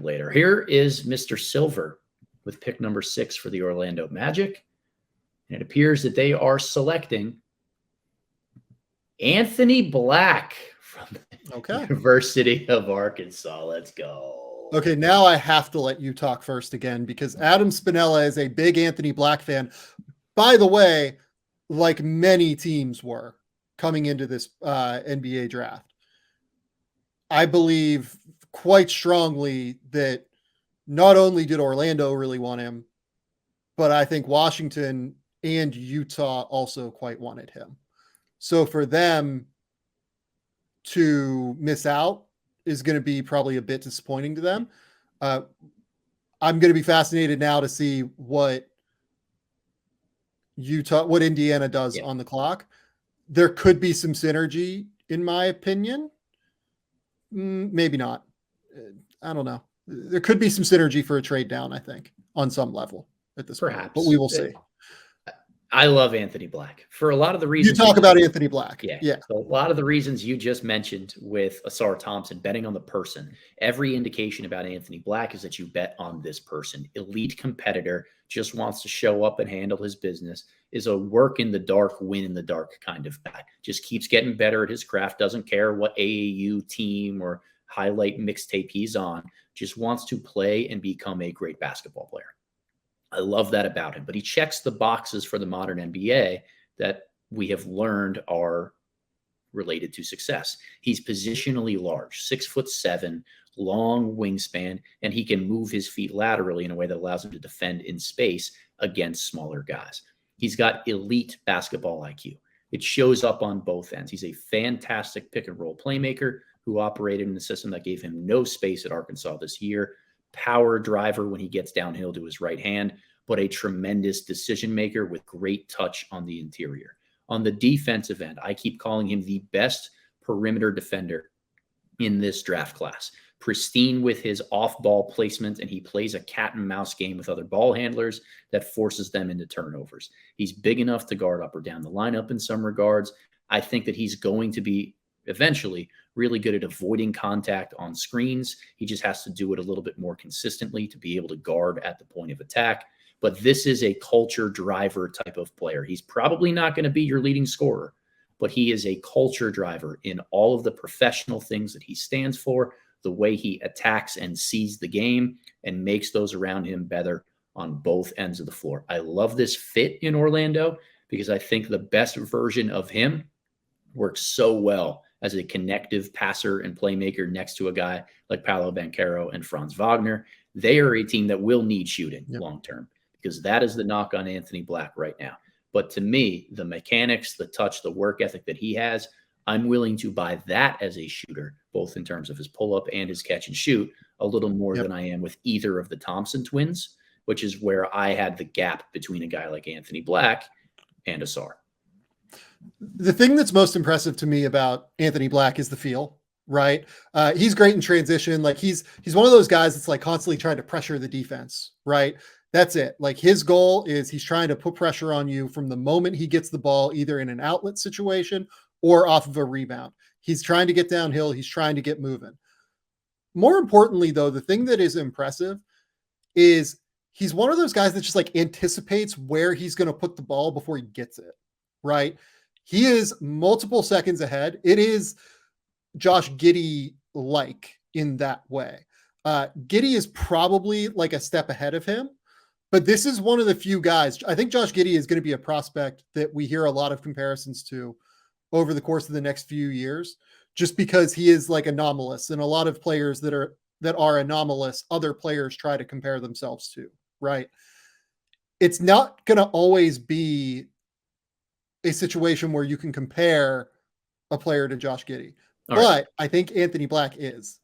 later. Here is Mr. Silver with pick number 6 for the Orlando Magic. And it appears that they are selecting Anthony Black from the University of Arkansas. Let's go. Okay, now I have to let you talk first again because Adam Spinella is a big Anthony Black fan. By the way, like many teams were coming into this NBA draft. I believe quite strongly that not only did Orlando really want him, but I think Washington and Utah also quite wanted him. So for them to miss out is going to be probably a bit disappointing to them. I'm going to be fascinated now to see what Indiana does on the clock. There could be some synergy, in my opinion. Maybe not. I don't know. There could be some synergy for a trade down, I think, on some level at this point, but we will see. I love Anthony Black for a lot of the reasons. You talk about Anthony Black. Yeah. So a lot of the reasons you just mentioned with Asar Thompson, betting on the person. Every indication about Anthony Black is that you bet on this person. Elite competitor, just wants to show up and handle his business, is a work in the dark, win in the dark kind of guy. Just keeps getting better at his craft, doesn't care what AAU team or highlight mixtape he's on, just wants to play and become a great basketball player. I love that about him, but he checks the boxes for the modern NBA that we have learned are related to success. He's positionally large, 6'7", long wingspan, and he can move his feet laterally in a way that allows him to defend in space against smaller guys. He's got elite basketball IQ. It shows up on both ends. He's a fantastic pick and roll playmaker who operated in a system that gave him no space at Arkansas this year. Power driver when he gets downhill to his right hand, but a tremendous decision maker with great touch on the interior. On the defensive end, I keep calling him the best perimeter defender in this draft class. Pristine with his off-ball placement, and he plays a cat and mouse game with other ball handlers that forces them into turnovers. He's big enough to guard up or down the lineup in some regards. I think that he's going to be eventually really good at avoiding contact on screens. He just has to do it a little bit more consistently to be able to guard at the point of attack. But this is a culture driver type of player. He's probably not going to be your leading scorer, but he is a culture driver in all of the professional things that he stands for, the way he attacks and sees the game and makes those around him better on both ends of the floor. I love this fit in Orlando because I think the best version of him works so well as a connective passer and playmaker next to a guy like Paolo Banchero and Franz Wagner. They are a team that will need shooting long-term because that is the knock on Anthony Black right now. But to me, the mechanics, the touch, the work ethic that he has, I'm willing to buy that as a shooter, both in terms of his pull-up and his catch and shoot, a little more than I am with either of the Thompson twins, which is where I had the gap between a guy like Anthony Black and Asar. The thing that's most impressive to me about Anthony Black is the feel, right? He's great in transition. Like he's one of those guys that's like constantly trying to pressure the defense, right? That's it. Like his goal is he's trying to put pressure on you from the moment he gets the ball, either in an outlet situation or off of a rebound. He's trying to get downhill. He's trying to get moving. More importantly, though, the thing that is impressive is he's one of those guys that just like anticipates where he's going to put the ball before he gets it, right? He is multiple seconds ahead. It is Josh Giddey-like in that way. Giddey is probably like a step ahead of him, but this is one of the few guys. I think Josh Giddey is going to be a prospect that we hear a lot of comparisons to over the course of the next few years, just because he is like anomalous, and a lot of players that are anomalous, other players try to compare themselves to, right? It's not going to always be a situation where you can compare a player to Josh Giddey. But I think Anthony Black is.